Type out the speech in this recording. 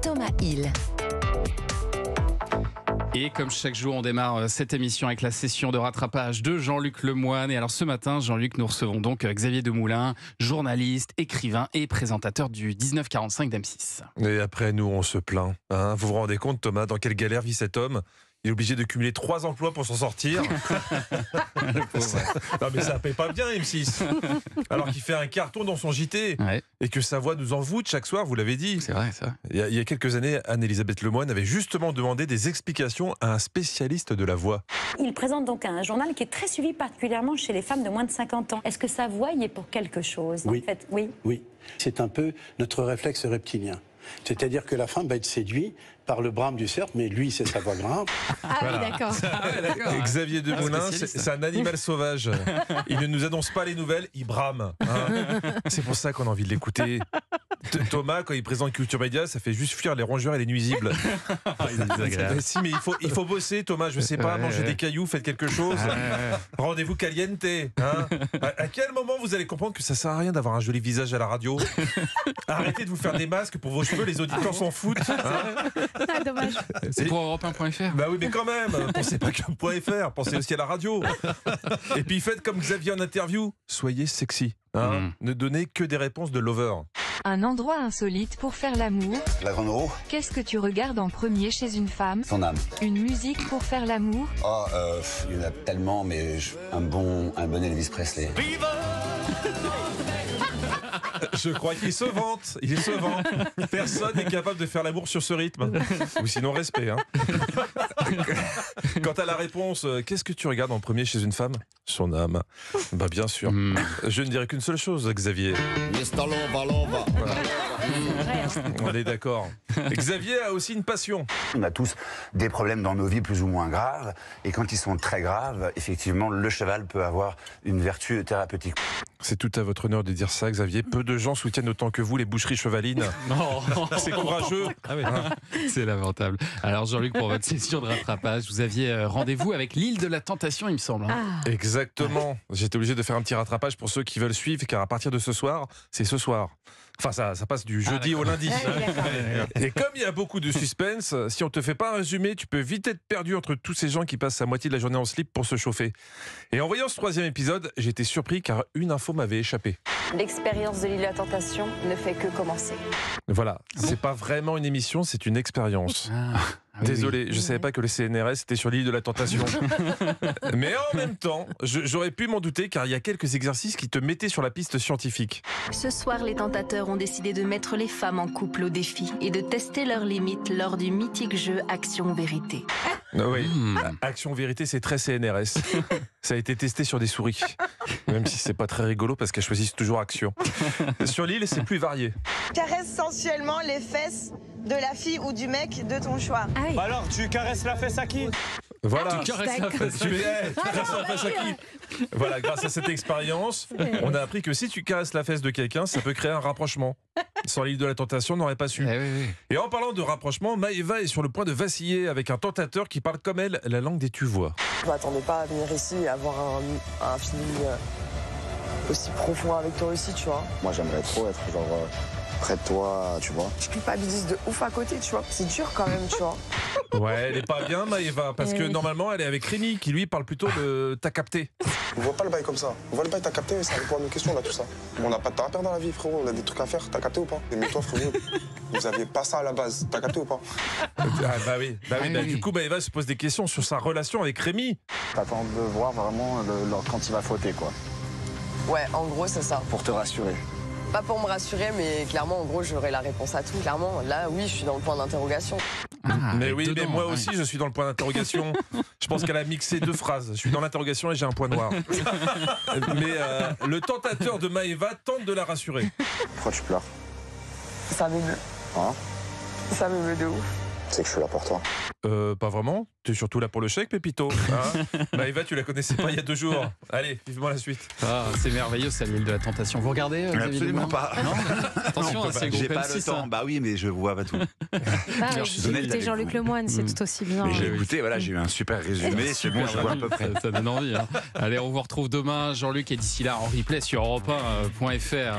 Thomas Hill. Et comme chaque jour, on démarre cette émission avec la session de rattrapage de Jean-Luc Lemoyne. Et alors ce matin, Jean-Luc, nous recevons donc Xavier Demoulin, journaliste, écrivain et présentateur du 1945 d'M6. Et après, nous, on se plaint. Hein, vous vous rendez compte, Thomas, dans quelle galère vit cet homme ? Il est obligé de cumuler 3 emplois pour s'en sortir. Non mais ça paye pas bien M6. Alors qu'il fait un carton dans son JT. Ouais. Et que sa voix nous envoûte chaque soir, vous l'avez dit. C'est vrai, ça. Il y a quelques années, Anne-Elisabeth Lemoyne avait justement demandé des explications à un spécialiste de la voix. Il présente donc un journal qui est très suivi particulièrement chez les femmes de moins de 50 ans. Est-ce que sa voix y est pour quelque chose Oui. En fait, oui. Oui, c'est un peu notre réflexe reptilien. C'est-à-dire que la femme va être séduite par le brame du cerf, mais lui, c'est sa voix grave. Ah Voilà. oui, d'accord. Et Xavier Demoulin, spécialiste. c'est un animal sauvage. Il ne nous annonce pas les nouvelles, il brame. Hein. C'est pour ça qu'on a envie de l'écouter. Thomas, quand il présente Culture Média, ça fait juste fuir les rongeurs et les nuisibles. Si, mais il faut bosser, Thomas. Je sais pas, manger des cailloux, faites quelque chose. Rendez-vous caliente. Hein. À quel moment vous allez comprendre que ça sert à rien d'avoir un joli visage à la radio? Arrêtez de vous faire des masques pour vos cheveux, les auditeurs s'en foutent. Hein. Ah, dommage. C'est pour Europe1.fr. Bah oui, mais quand même, pensez pas qu'à .fr, pensez aussi à la radio. Et puis faites comme Xavier en interview, soyez sexy. Hein. Ne donnez que des réponses de lover. Un endroit insolite pour faire l'amour. La grande roue, Qu'est-ce que tu regardes en premier chez une femme? son âme. Une musique pour faire l'amour. Oh, il y en a tellement, mais un bon Elvis Presley. Je crois qu'il se vante, il se vante. Personne n'est capable de faire l'amour sur ce rythme. Ou sinon respect. Hein. Quant à la réponse, qu'est-ce que tu regardes en premier chez une femme? Son âme. Bah bien sûr. Je ne dirais qu'une seule chose, Xavier. On est d'accord. Xavier a aussi une passion. On a tous des problèmes dans nos vies plus ou moins graves, et quand ils sont très graves, effectivement, le cheval peut avoir une vertu thérapeutique. C'est tout à votre honneur de dire ça, Xavier. Peu de gens soutiennent autant que vous les boucheries chevalines. Non, C'est courageux. c'est lamentable. Alors Jean-Luc, pour votre session de rattrapage, vous aviez rendez-vous avec l'île de la Tentation, il me semble. Hein. Exactement. J'étais obligé de faire un petit rattrapage pour ceux qui veulent suivre, car à partir de ce soir, c'est ce soir. Enfin, ça passe du jeudi au lundi. Et comme il y a beaucoup de suspense, si on te fait pas un résumé, tu peux vite être perdu entre tous ces gens qui passent la moitié de la journée en slip pour se chauffer. Et en voyant ce 3e épisode, j'étais surpris car une info m'avait échappé. L'expérience de l'île de la Tentation ne fait que commencer. Voilà, c'est pas vraiment une émission, c'est une expérience. Désolé, je savais pas que le CNRS était sur l'île de la Tentation. Mais en même temps, j'aurais pu m'en douter car il y a quelques exercices qui te mettaient sur la piste scientifique. Ce soir, les tentateurs ont décidé de mettre les femmes en couple au défi et de tester leurs limites lors du mythique jeu Action-Vérité. Oui, Action Vérité, c'est très CNRS. Ça a été testé sur des souris. Même si c'est pas très rigolo parce qu'elles choisissent toujours Action. Sur l'île, c'est plus varié. Caresse sensuellement les fesses de la fille ou du mec de ton choix. Ah oui. Alors, tu caresses la fesse à qui? Voilà. Tu caresses la fesse. Tu caresses la fesse à qui? Voilà, grâce à cette expérience, on a appris que si tu caresses la fesse de quelqu'un, ça peut créer un rapprochement. Sans l'île de la Tentation, on n'aurait pas su. Et en parlant de rapprochement, Maëva est sur le point de vaciller avec un tentateur qui parle comme elle la langue des tu-vois. Je m'attendais pas à venir ici et avoir un feeling aussi profond avec toi aussi, tu vois. Moi, j'aimerais trop être genre près de toi, tu vois. Je culpabilise de ouf à côté, tu vois. C'est dur quand même, tu vois. Ouais, elle est pas bien, Maëva, parce que normalement, elle est avec Rémi, qui lui parle plutôt de t'as capté. On voit pas le bail comme ça. On voit le bail, t'as capté, ça répond à nos questions là, tout ça. On n'a pas de temps à perdre dans la vie, frérot. On a des trucs à faire, t'as capté ou pas? Mais toi, frérot, vous aviez pas ça à la base, t'as capté ou pas? Bah oui. Du coup, Maëva se pose des questions sur sa relation avec Rémi. T'attends de voir vraiment quand il va fauter, quoi. Ouais, en gros, c'est ça. Pour te rassurer. Pas pour me rassurer, mais clairement, en gros, j'aurai la réponse à tout. Clairement, là, oui, je suis dans le point d'interrogation. Mais oui, mais moi aussi, je suis dans le point d'interrogation. Je pense qu'elle a mixé 2 phrases. Je suis dans l'interrogation et j'ai un point noir. Mais le tentateur de Maëva tente de la rassurer. Pourquoi tu pleures? Ça m'émeut. Hein? Ça m'émeut de ouf. C'est que je suis là pour toi. Pas vraiment. T'es surtout là pour le chèque, Pépito. Hein? Maëva, tu la connaissais pas il y a 2 jours. Allez, vivement la suite. Ah, c'est merveilleux, ça, l'île de la Tentation. Vous regardez Xavier Absolument Demoulin? pas. Non. Attention, c'est le J'ai groupe pas le M6. temps. Hein. Bah oui, mais je vois pas tout. J'ai honnête écouté avec Jean-Luc vous. Lemoyne, c'est tout aussi bien. Mais j'ai oui. écouté, voilà, j'ai eu un super résumé. C'est bon, je vois à peu près. Ça donne envie. Hein. Allez, on vous retrouve demain, Jean-Luc, et d'ici là, en replay sur Europe1.fr.